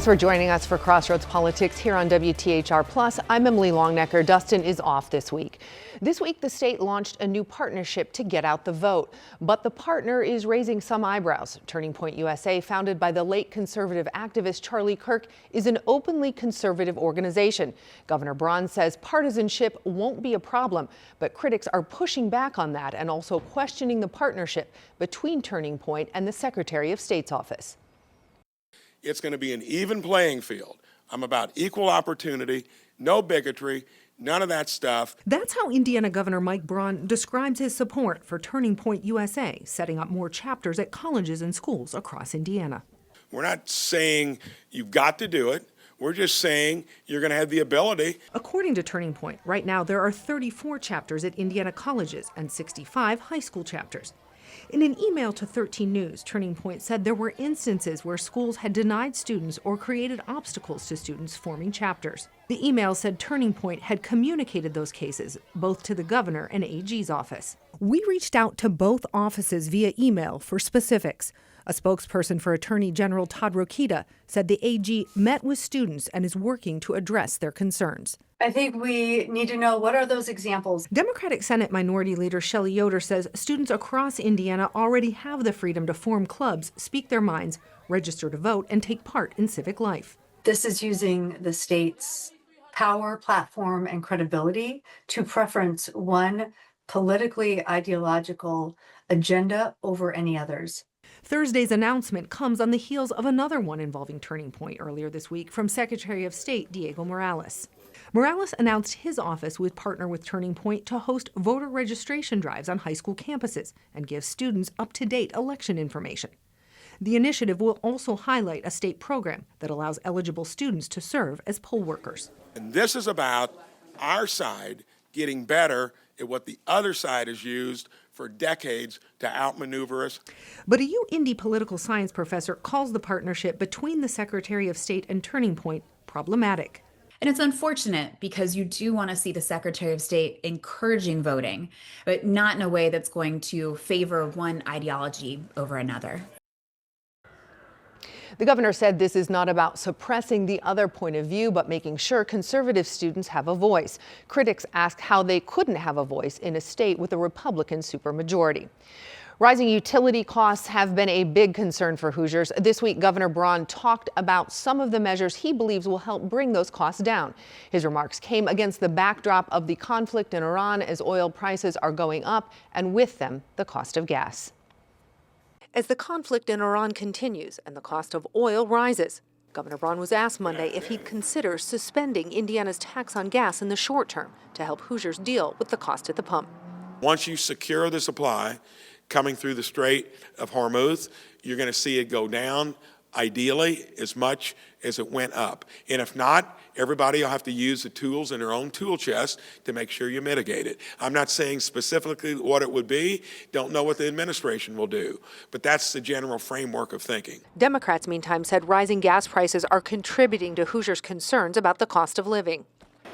for joining us for Crossroads Politics here on WTHR+. I'm Emily Longnecker. Dustin is off this week. This week, the state launched a new partnership to get out the vote, but the partner is raising some eyebrows. Turning Point USA, founded by the late conservative activist Charlie Kirk, is an openly conservative organization. Governor Braun says partisanship won't be a problem, but critics are pushing back on that and also questioning the partnership between Turning Point and the Secretary of State's office. It's going to be an even playing field. I'm about equal opportunity, no bigotry, none of that stuff. That's how Indiana Governor Mike Braun describes his support for Turning Point USA, setting up more chapters at colleges and schools across Indiana. We're not saying you've got to do it. We're just saying you're going to have the ability. According to Turning Point, right now there are 34 chapters at Indiana colleges and 65 high school chapters. In an email to 13 News, Turning Point said there were instances where schools had denied students or created obstacles to students forming chapters. The email said Turning Point had communicated those cases both to the governor and AG's office. We reached out to both offices via email for specifics. A spokesperson for Attorney General Todd Rokita said the AG met with students and is working to address their concerns. I think we need to know, what are those examples? Democratic Senate Minority Leader Shelley Yoder says students across Indiana already have the freedom to form clubs, speak their minds, register to vote, and take part in civic life. This is using the state's power, platform, and credibility to preference one politically ideological agenda over any others. Thursday's announcement comes on the heels of another one involving Turning Point earlier this week from Secretary of State Diego Morales. Morales announced his office would partner with Turning Point to host voter registration drives on high school campuses and give students up-to-date election information. The initiative will also highlight a state program that allows eligible students to serve as poll workers. And this is about our side getting better at what the other side has used for decades to outmaneuver us. But a UIndy political science professor calls the partnership between the Secretary of State and Turning Point problematic. And it's unfortunate because you do want to see the Secretary of State encouraging voting, but not in a way that's going to favor one ideology over another. The governor said this is not about suppressing the other point of view, but making sure conservative students have a voice. Critics ask how they couldn't have a voice in a state with a Republican supermajority. Rising utility costs have been a big concern for Hoosiers. This week, Governor Braun talked about some of the measures he believes will help bring those costs down. His remarks came against the backdrop of the conflict in Iran as oil prices are going up, and with them, the cost of gas. As the conflict in Iran continues and the cost of oil rises, Governor Braun was asked Monday if he'd consider suspending Indiana's tax on gas in the short term to help Hoosiers deal with the cost at the pump. Once you secure the supply coming through the Strait of Hormuz, you're going to see it go down, ideally, as much as it went up. And if not, everybody will have to use the tools in their own tool chest to make sure you mitigate it. I'm not saying specifically what it would be, don't know what the administration will do, but that's the general framework of thinking. Democrats, meantime, said rising gas prices are contributing to Hoosiers' concerns about the cost of living.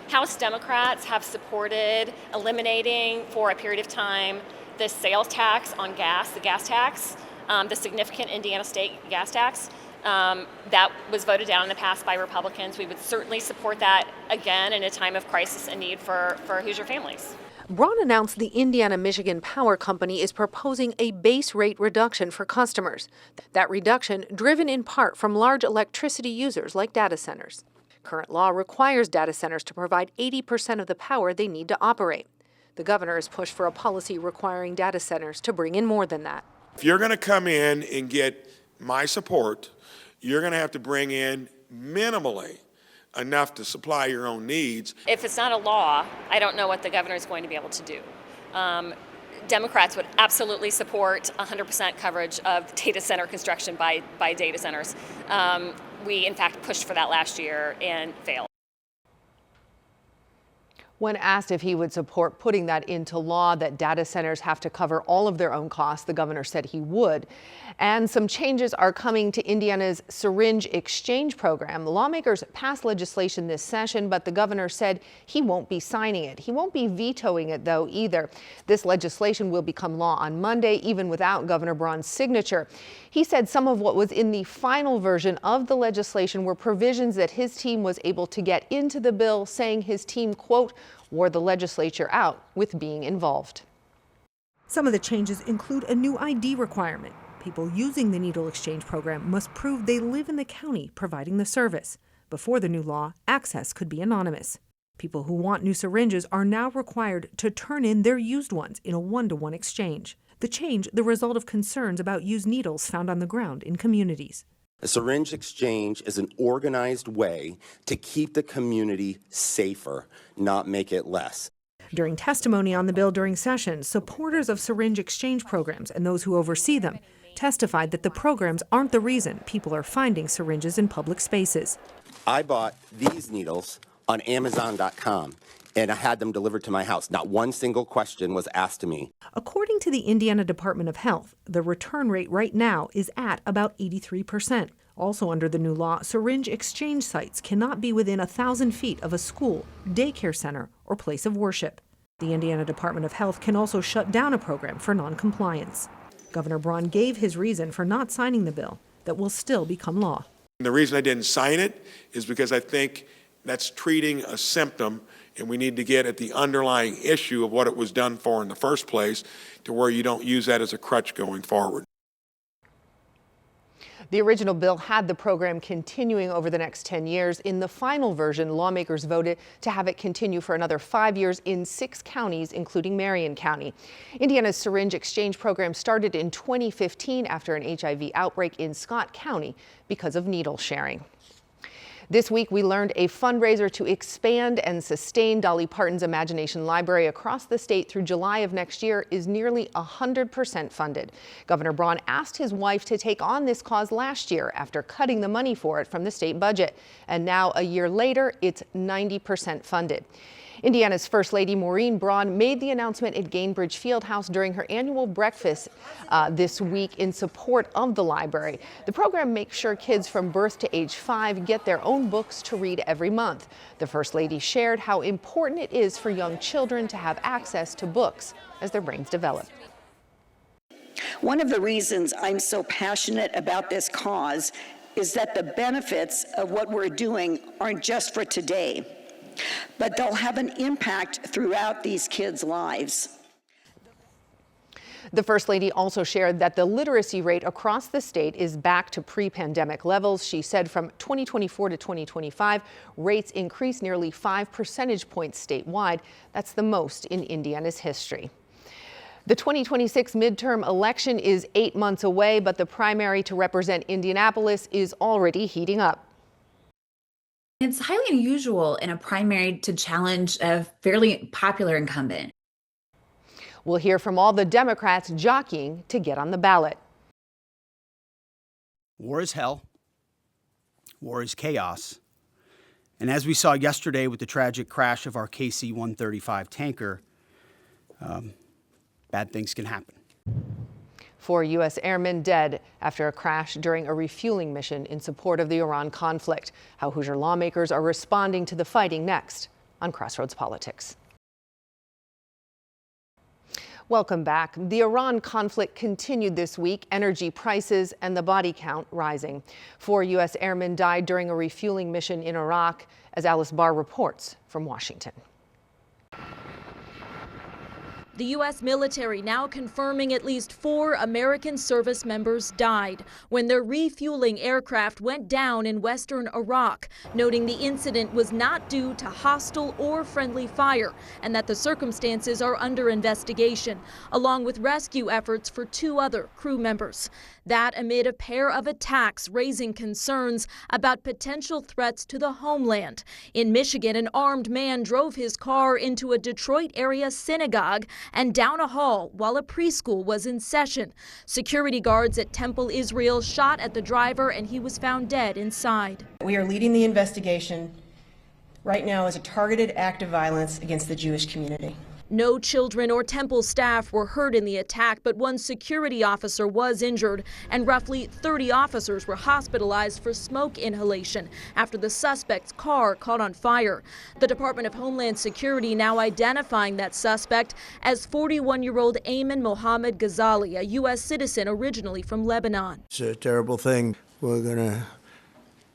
House Democrats have supported eliminating, for a period of time, the sales tax on gas, the gas tax, the significant Indiana state gas tax. That was voted down in the past by Republicans. We would certainly support that again in a time of crisis and need for Hoosier families. Braun announced the Indiana-Michigan Power Company is proposing a base rate reduction for customers. That reduction driven in part from large electricity users like data centers. Current law requires data centers to provide 80% of the power they need to operate. The governor has pushed for a policy requiring data centers to bring in more than that. If you're going to come in and get my support, you're going to have to bring in minimally enough to supply your own needs. If it's not a law, I don't know what the governor is going to be able to do. Democrats would absolutely support 100% coverage of data center construction by data centers. We, in fact, pushed for that last year and failed. When asked if he would support putting that into law, that data centers have to cover all of their own costs, the governor said he would. And some changes are coming to Indiana's syringe exchange program. The lawmakers passed legislation this session, but the governor said he won't be signing it. He won't be vetoing it, though, either. This legislation will become law on Monday, even without Governor Braun's signature. He said some of what was in the final version of the legislation were provisions that his team was able to get into the bill, saying his team, quote, wore the legislature out with being involved. Some of the changes include a new ID requirement. People using the needle exchange program must prove they live in the county providing the service. Before the new law, access could be anonymous. People who want new syringes are now required to turn in their used ones in a one-to-one exchange. The change, the result of concerns about used needles found on the ground in communities. A syringe exchange is an organized way to keep the community safer, not make it less. During testimony on the bill during session, supporters of syringe exchange programs and those who oversee them testified that the programs aren't the reason people are finding syringes in public spaces. I bought these needles on Amazon.com, and I had them delivered to my house. Not one single question was asked to me. According to the Indiana Department of Health, the return rate right now is at about 83%. Also under the new law, syringe exchange sites cannot be within 1,000 feet of a school, daycare center, or place of worship. The Indiana Department of Health can also shut down a program for noncompliance. Governor Braun gave his reason for not signing the bill that will still become law. The reason I didn't sign it is because I think that's treating a symptom, and we need to get at the underlying issue of what it was done for in the first place to where you don't use that as a crutch going forward. The original bill had the program continuing over the next 10 years. In the final version, lawmakers voted to have it continue for another 5 years in 6 counties, including Marion County. Indiana's syringe exchange program started in 2015 after an HIV outbreak in Scott County because of needle sharing. This week, we learned a fundraiser to expand and sustain Dolly Parton's Imagination Library across the state through July of next year is nearly 100% funded. Governor Braun asked his wife to take on this cause last year after cutting the money for it from the state budget. And now, a year later, it's 90% funded. Indiana's First Lady Maureen Braun made the announcement at Gainbridge Fieldhouse during her annual breakfast this week in support of the library. The program makes sure kids from birth to age 5 get their own books to read every month. The First Lady shared how important it is for young children to have access to books as their brains develop. One of the reasons I'm so passionate about this cause is that the benefits of what we're doing aren't just for today, but they'll have an impact throughout these kids' lives. The First Lady also shared that the literacy rate across the state is back to pre-pandemic levels. She said from 2024 to 2025, rates increased nearly 5 percentage points statewide. That's the most in Indiana's history. The 2026 midterm election is 8 months away, but the primary to represent Indianapolis is already heating up. It's highly unusual in a primary to challenge a fairly popular incumbent. We'll hear from all the Democrats jockeying to get on the ballot. War is hell. War is chaos. And as we saw yesterday with the tragic crash of our KC-135 tanker, bad things can happen. 4 U.S. airmen dead after a crash during a refueling mission in support of the Iran conflict. How Hoosier lawmakers are responding to the fighting next on Crossroads Politics. Welcome back. The Iran conflict continued this week, energy prices and the body count rising. 4 U.S. airmen died during a refueling mission in Iraq, as Alice Barr reports from Washington. The U.S. military now confirming at least 4 American service members died when their refueling aircraft went down in western Iraq, noting the incident was not due to hostile or friendly fire and that the circumstances are under investigation, along with rescue efforts for 2 other crew members. That amid a pair of attacks raising concerns about potential threats to the homeland. In Michigan, an armed man drove his car into a Detroit area synagogue and down a hall while a preschool was in session. Security guards at Temple Israel shot at the driver and he was found dead inside. We are leading the investigation right now is a targeted act of violence against the Jewish community. No children or temple staff were hurt in the attack, but one security officer was injured, and roughly 30 officers were hospitalized for smoke inhalation after the suspect's car caught on fire. The Department of Homeland Security now identifying that suspect as 41-year-old Ayman Mohammed Ghazali, a U.S. citizen originally from Lebanon. It's a terrible thing. We're going to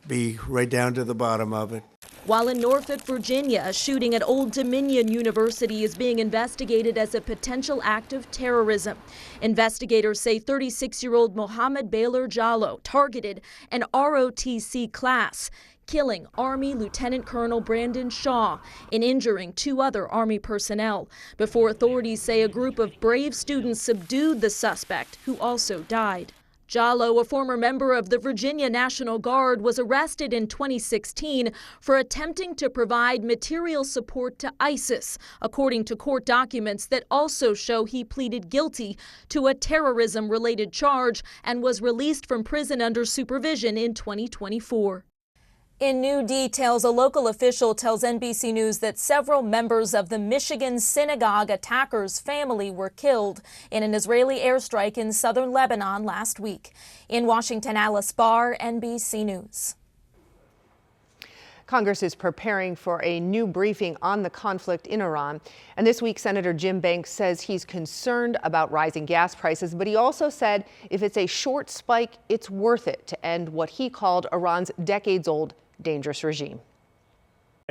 be right down to the bottom of it. While in Norfolk, Virginia, a shooting at Old Dominion University is being investigated as a potential act of terrorism. Investigators say 36-year-old Mohammed Baylor Jallo targeted an ROTC class, killing Army Lieutenant Colonel Brandon Shaw and injuring 2 other Army personnel, before authorities say a group of brave students subdued the suspect, who also died. Jallo, a former member of the Virginia National Guard, was arrested in 2016 for attempting to provide material support to ISIS, according to court documents that also show he pleaded guilty to a terrorism-related charge and was released from prison under supervision in 2024. In new details, a local official tells NBC News that several members of the Michigan synagogue attacker's family were killed in an Israeli airstrike in southern Lebanon last week. In Washington, Alice Barr, NBC News. Congress is preparing for a new briefing on the conflict in Iran. And this week, Senator Jim Banks says he's concerned about rising gas prices, but he also said if it's a short spike, it's worth it to end what he called Iran's decades-old dangerous regime.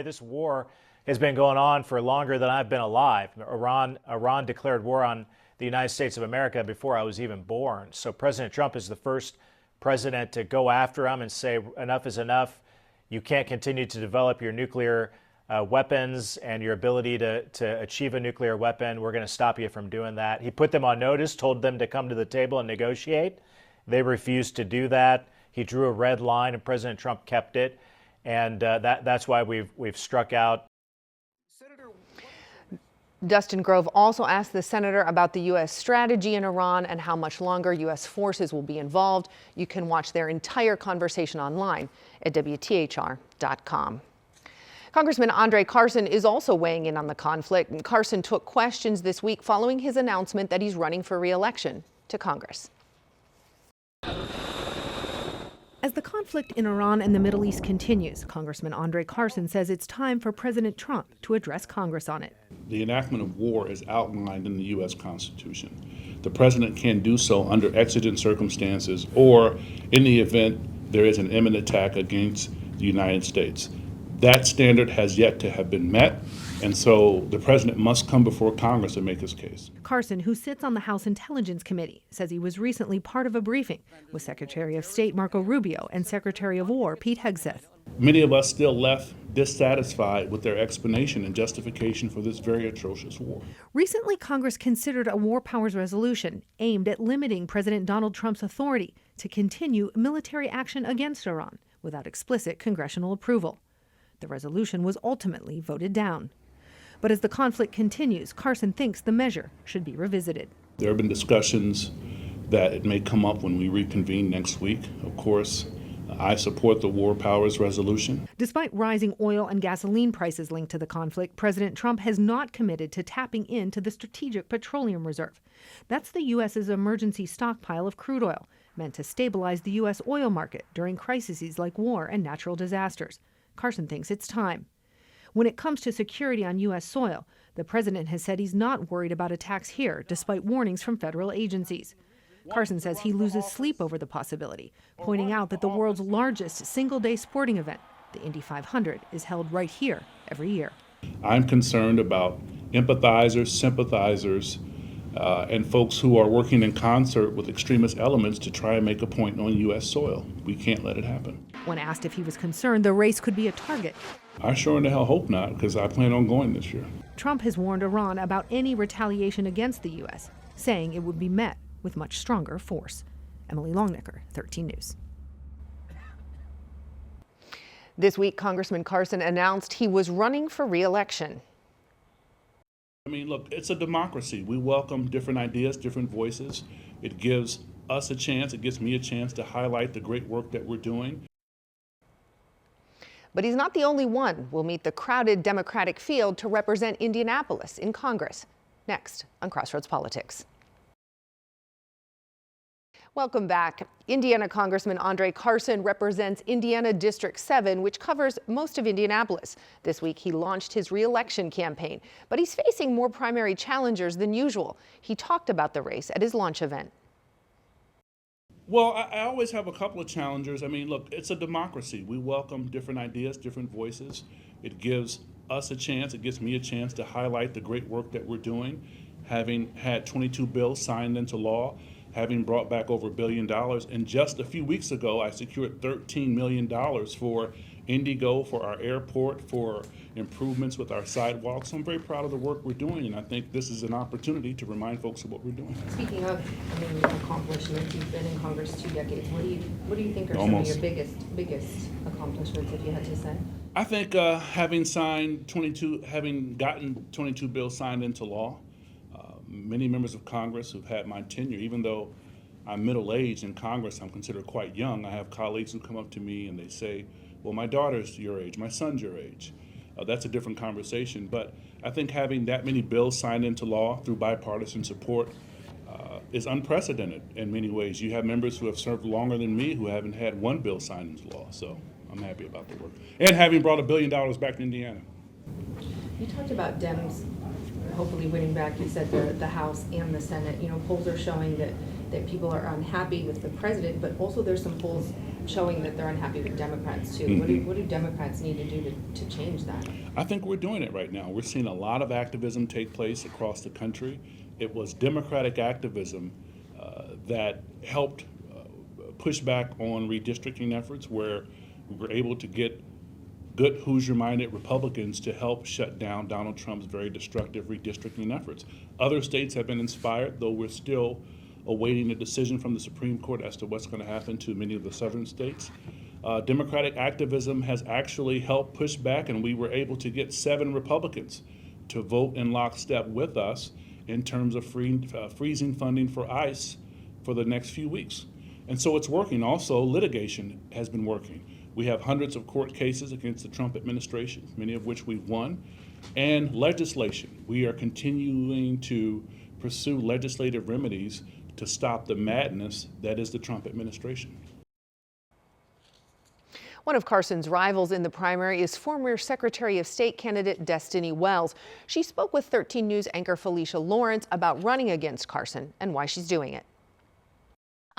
This war has been going on for longer than I've been alive. Iran declared war on the United States of America before I was even born. So President Trump is the first president to go after him and say enough is enough. You can't continue to develop your nuclear weapons and your ability to achieve a nuclear weapon. We're going to stop you from doing that. He put them on notice, told them to come to the table and negotiate. They refused to do that. He drew a red line and President Trump kept it. And that's why we've struck out. Dustin Grove also asked the senator about the U.S. strategy in Iran and how much longer U.S. forces will be involved. You can watch their entire conversation online at WTHR.com. Congressman Andre Carson is also weighing in on the conflict. And Carson took questions this week following his announcement that he's running for re-election to Congress. As the conflict in Iran and the Middle East continues, Congressman Andre Carson says it's time for President Trump to address Congress on it. The enactment of war is outlined in the U.S. Constitution. The president can do so under exigent circumstances or in the event there is an imminent attack against the United States. That standard has yet to have been met, and so the president must come before Congress and make his case. Carson, who sits on the House Intelligence Committee, says he was recently part of a briefing with Secretary of State Marco Rubio and Secretary of War Pete Hegseth. Many of us still left dissatisfied with their explanation and justification for this very atrocious war. Recently, Congress considered a war powers resolution aimed at limiting President Donald Trump's authority to continue military action against Iran without explicit congressional approval. The resolution was ultimately voted down. But as the conflict continues, Carson thinks the measure should be revisited. There have been discussions that it may come up when we reconvene next week. Of course, I support the war powers resolution. Despite rising oil and gasoline prices linked to the conflict, President Trump has not committed to tapping into the Strategic Petroleum Reserve. That's the U.S.'s emergency stockpile of crude oil, meant to stabilize the U.S. oil market during crises like war and natural disasters. Carson thinks it's time. When it comes to security on U.S. soil, the president has said he's not worried about attacks here, despite warnings from federal agencies. Carson says he loses sleep over the possibility, pointing out that the world's largest single-day sporting event, the Indy 500, is held right here every year. I'm concerned about empathizers, sympathizers, and folks who are working in concert with extremist elements to try and make a point on U.S. soil. We can't let it happen. When asked if he was concerned the race could be a target, I sure in the hell hope not, because I plan on going this year. Trump has warned Iran about any retaliation against the U.S., saying it would be met with much stronger force. Emily Longnecker, 13 News. This week, Congressman Carson announced he was running for re-election. I mean, look, it's a democracy. We welcome different ideas, different voices. It gives us a chance, it gives me a chance to highlight the great work that we're doing. But he's not the only one. We'll meet the crowded Democratic field to represent Indianapolis in Congress. Next on Crossroads Politics. Welcome back. Indiana Congressman Andre Carson represents Indiana District 7, which covers most of Indianapolis. This week, he launched his re-election campaign, but he's facing more primary challengers than usual. He talked about the race at his launch event. Well, I always have a couple of challengers. I mean, look, it's a democracy. We welcome different ideas, different voices. It gives us a chance, it gives me a chance to highlight the great work that we're doing, having had 22 bills signed into law, having brought back over $1 billion. And just a few weeks ago, I secured $13 million for Indigo, for our airport, for improvements with our sidewalks. So I'm very proud of the work we're doing, and I think this is an opportunity to remind folks of what we're doing. Speaking of accomplishments, you've been in Congress 2 decades. What do you think are some of your biggest accomplishments, if you had to say? I think having gotten 22 bills signed into law, many members of Congress who've had my tenure, even though I'm middle-aged in Congress, I'm considered quite young. I have colleagues who come up to me and they say, well, my daughter's your age, my son's your age. That's a different conversation, but I think having that many bills signed into law through bipartisan support is unprecedented in many ways. You have members who have served longer than me who haven't had one bill signed into law, so I'm happy about the work. And having brought $1 billion back to Indiana. You talked about Dems hopefully winning back, you said, the House and the Senate. You know, polls are showing that people are unhappy with the president, but also there's some polls showing that they're unhappy with Democrats too. Mm-hmm. What do Democrats need to do to change that? I think we're doing it right now. We're seeing a lot of activism take place across the country. It was Democratic activism that helped push back on redistricting efforts, where we were able to get good Hoosier-minded Republicans to help shut down Donald Trump's very destructive redistricting efforts. Other states have been inspired, though we're still awaiting a decision from the Supreme Court as to what's going to happen to many of the southern states. Democratic activism has actually helped push back, and we were able to get 7 Republicans to vote in lockstep with us in terms of freezing funding for ICE for the next few weeks. And so it's working. Also, litigation has been working. We have hundreds of court cases against the Trump administration, many of which we've won, and legislation. We are continuing to pursue legislative remedies to stop the madness that is the Trump administration. One of Carson's rivals in the primary is former Secretary of State candidate Destiny Wells. She spoke with 13 News anchor Felicia Lawrence about running against Carson and why she's doing it.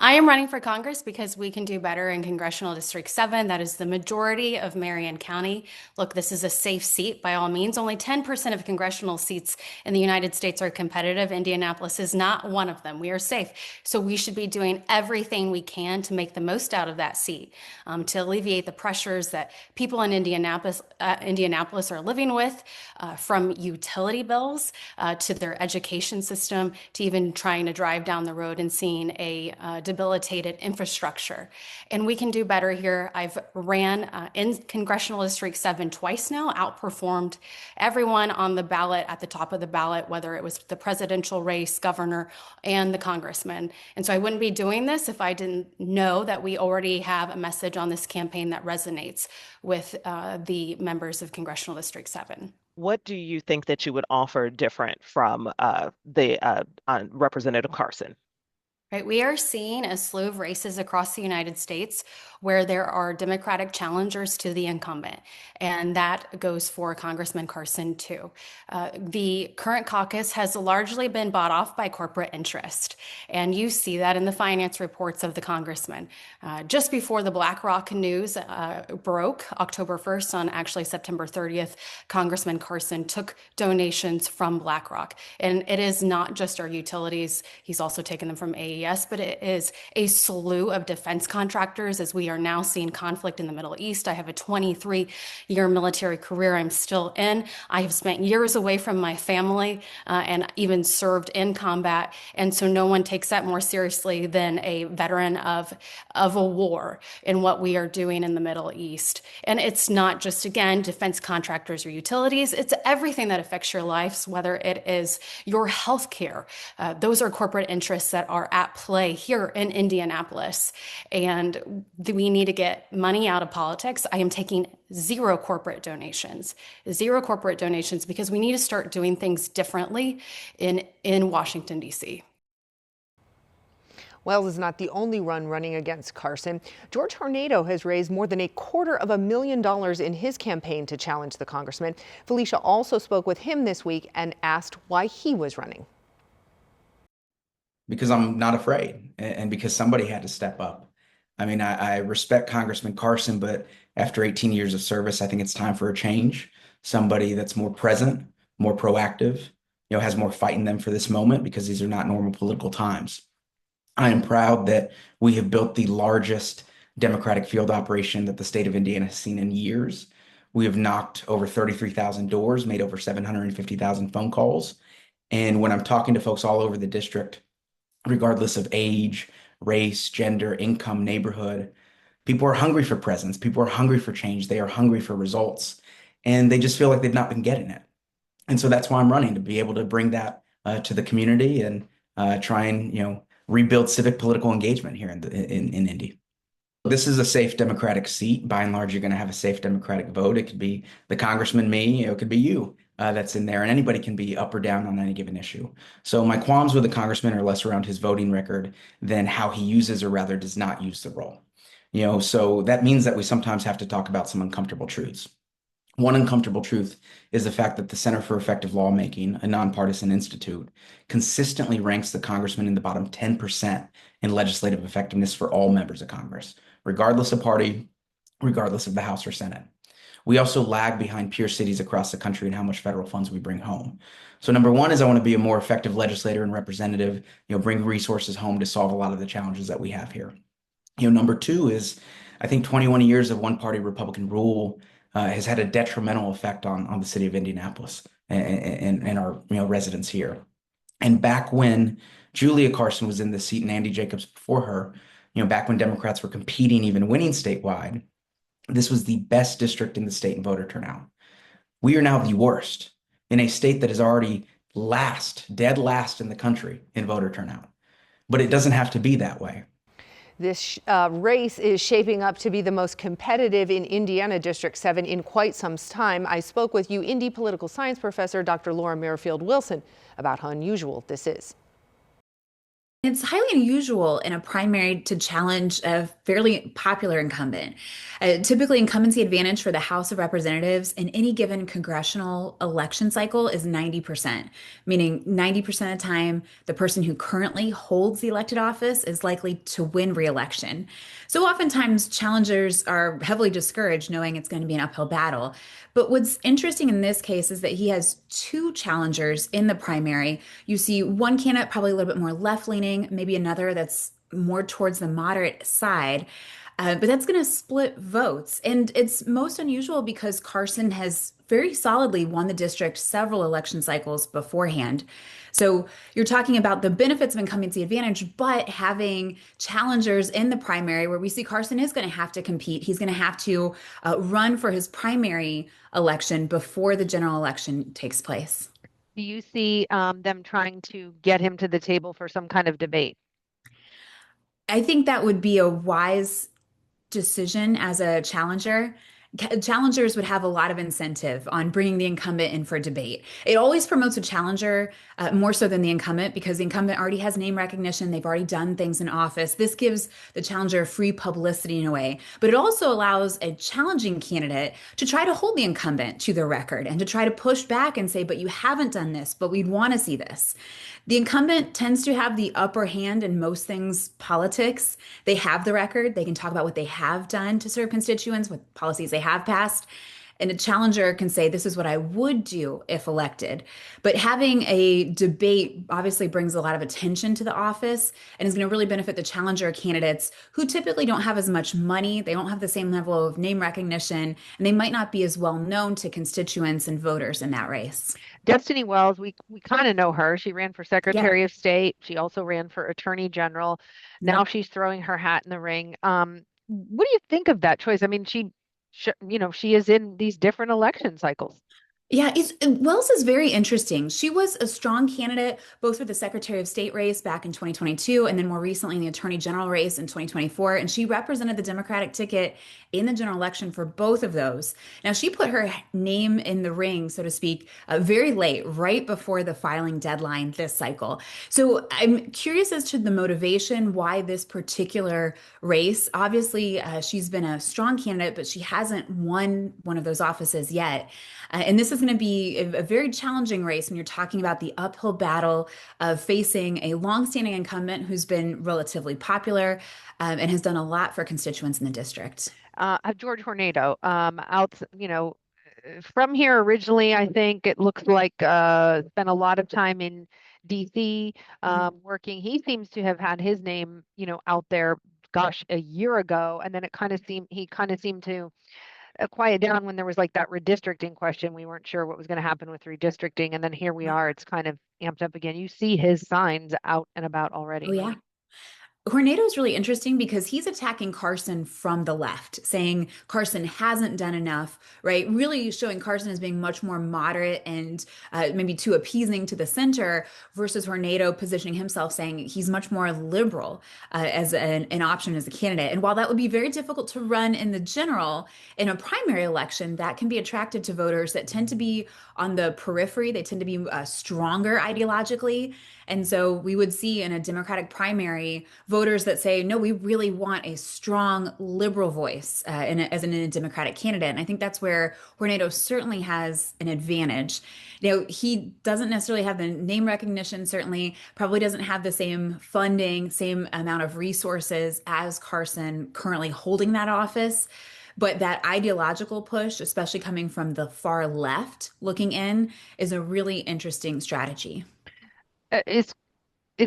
I am running for Congress because we can do better in Congressional District 7. That is the majority of Marion County. Look, this is a safe seat by all means. Only 10% of congressional seats in the United States are competitive. Indianapolis is not one of them. We are safe. So we should be doing everything we can to make the most out of that seat, to alleviate the pressures that people in Indianapolis are living with, from utility bills to their education system, to even trying to drive down the road and seeing a debilitated infrastructure. And we can do better here. I've ran in Congressional District 7 twice now, outperformed everyone on the ballot at the top of the ballot, whether it was the presidential race, governor, and the congressman. And so I wouldn't be doing this if I didn't know that we already have a message on this campaign that resonates with the members of Congressional District 7. What do you think that you would offer different from Representative Carson? Right, we are seeing a slew of races across the United States where there are Democratic challengers to the incumbent, and that goes for Congressman Carson too. The current caucus has largely been bought off by corporate interest, and you see that in the finance reports of the congressman. Just before the BlackRock news broke, October 1st, on actually September 30th, Congressman Carson took donations from BlackRock, and it is not just our utilities. He's also taken them from AES, but it is a slew of defense contractors as we are now seeing conflict in the Middle East. I have a 23-year military career I'm still in. I have spent years away from my family and even served in combat. And so no one takes that more seriously than a veteran of a war in what we are doing in the Middle East. And it's not just, again, defense contractors or utilities. It's everything that affects your lives, whether it is your health care. Those are corporate interests that are at at play here in Indianapolis. And we need to get money out of politics. I am taking zero corporate donations, because we need to start doing things differently in Washington, D.C. Wells is not the only one running against Carson. George Tornado has raised more than $250,000 in his campaign to challenge the congressman. Felicia also spoke with him this week and asked why he was running. Because I'm not afraid, and because somebody had to step up. I mean, I respect Congressman Carson, but after 18 years of service, I think it's time for a change. Somebody that's more present, more proactive, has more fight in them for this moment, because these are not normal political times. I am proud that we have built the largest Democratic field operation that the state of Indiana has seen in years. We have knocked over 33,000 doors, made over 750,000 phone calls. And when I'm talking to folks all over the district, regardless of age, race, gender, income, neighborhood, people are hungry for presence. People are hungry for change. They are hungry for results. And they just feel like they've not been getting it. And so that's why I'm running, to be able to bring that to the community and try and, rebuild civic political engagement here in Indy. This is a safe Democratic seat. By and large, you're going to have a safe Democratic vote. It could be the congressman, me, it could be you that's in there, and anybody can be up or down on any given issue. So my qualms with the congressman are less around his voting record than how he uses, or rather does not use, the role. So that means that we sometimes have to talk about some uncomfortable truths. One uncomfortable truth is the fact that the Center for Effective Lawmaking, a nonpartisan institute, consistently ranks the congressman in the bottom 10% in legislative effectiveness for all members of Congress, regardless of party, regardless of the House or Senate. We also lag behind peer cities across the country in how much federal funds we bring home. So number one is I want to be a more effective legislator and representative, bring resources home to solve a lot of the challenges that we have here. Number two is I think 21 years of one-party Republican rule has had a detrimental effect on the city of Indianapolis and our residents here. And back when Julia Carson was in the seat and Andy Jacobs before her, back when Democrats were competing, even winning statewide, this was the best district in the state in voter turnout. We are now the worst in a state that is already dead last in the country in voter turnout. But it doesn't have to be that way. This race is shaping up to be the most competitive in Indiana District 7 in quite some time. I spoke with Indy political science professor Dr. Laura Merrifield Wilson about how unusual this is. It's highly unusual in a primary to challenge a fairly popular incumbent. Typically, incumbency advantage for the House of Representatives in any given congressional election cycle is 90%, meaning 90% of the time, the person who currently holds the elected office is likely to win re-election. So oftentimes, challengers are heavily discouraged knowing it's going to be an uphill battle. But what's interesting in this case is that he has two challengers in the primary. You see one candidate probably a little bit more left-leaning, maybe another that's more towards the moderate side. But that's going to split votes. And it's most unusual because Carson has very solidly won the district several election cycles beforehand. So you're talking about the benefits of incumbency advantage, but having challengers in the primary where we see Carson is going to have to compete. He's going to have to run for his primary election before the general election takes place. Do you see them trying to get him to the table for some kind of debate? I think that would be a wise decision as a challenger. Challengers would have a lot of incentive on bringing the incumbent in for debate. It always promotes a challenger more so than the incumbent because the incumbent already has name recognition. They've already done things in office. This gives the challenger free publicity in a way, but it also allows a challenging candidate to try to hold the incumbent to their record and to try to push back and say, but you haven't done this, but we'd want to see this. The incumbent tends to have the upper hand in most things politics. They have the record. They can talk about what they have done to serve constituents, what policies they have passed. And a challenger can say, this is what I would do if elected. But having a debate obviously brings a lot of attention to the office and is going to really benefit the challenger candidates who typically don't have as much money. They don't have the same level of name recognition, and they might not be as well known to constituents and voters in that race. Destiny Wells, we kind of know her. She ran for Secretary of State. She also ran for Attorney General. Now she's throwing her hat in the ring. What do you think of that choice? I mean, she is in these different election cycles. Yeah, Wells is very interesting. She was a strong candidate both for the Secretary of State race back in 2022 and then more recently in the Attorney General race in 2024. And she represented the Democratic ticket in the general election for both of those. Now, she put her name in the ring, so to speak, very late, right before the filing deadline this cycle. So I'm curious as to the motivation why this particular race. Obviously, she's been a strong candidate, but she hasn't won one of those offices yet. And this is going to be a very challenging race when you're talking about the uphill battle of facing a longstanding incumbent who's been relatively popular and has done a lot for constituents in the district. George Hornato, from here originally, I think it looks like spent a lot of time in DC working. He seems to have had his name, out there, gosh, a year ago, and then he kind of seemed to quiet down when there was like that redistricting question. We weren't sure what was going to happen with redistricting, and then here we are. It's kind of amped up again. You see his signs out and about already. Oh, yeah. Hornato is really interesting because he's attacking Carson from the left, saying Carson hasn't done enough, right? Really showing Carson as being much more moderate and maybe too appeasing to the center versus Hornato positioning himself saying he's much more liberal as an option as a candidate. And while that would be very difficult to run in the general, in a primary election, that can be attractive to voters that tend to be on the periphery. They tend to be stronger ideologically. And so we would see in a Democratic primary voters that say, no, we really want a strong liberal voice as a Democratic candidate. And I think that's where Hornato certainly has an advantage. He doesn't necessarily have the name recognition, certainly probably doesn't have the same funding, same amount of resources as Carson currently holding that office. But that ideological push, especially coming from the far left looking in, is a really interesting strategy. Is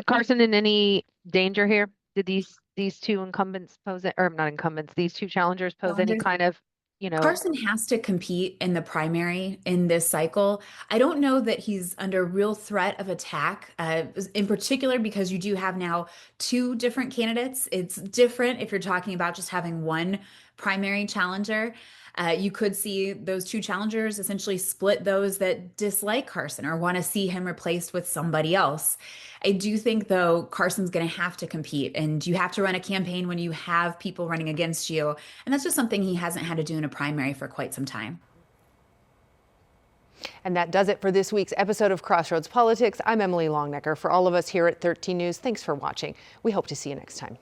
Carson in any danger here? Did these two incumbents pose, or not incumbents, these two challengers pose any kind of, Carson has to compete in the primary in this cycle. I don't know that he's under real threat of attack, in particular because you do have now two different candidates. It's different if you're talking about just having one primary challenger. You could see those two challengers essentially split those that dislike Carson or want to see him replaced with somebody else. I do think, though, Carson's going to have to compete, and you have to run a campaign when you have people running against you. And that's just something he hasn't had to do in a primary for quite some time. And that does it for this week's episode of Crossroads Politics. I'm Emily Longnecker. For all of us here at 13 News, thanks for watching. We hope to see you next time.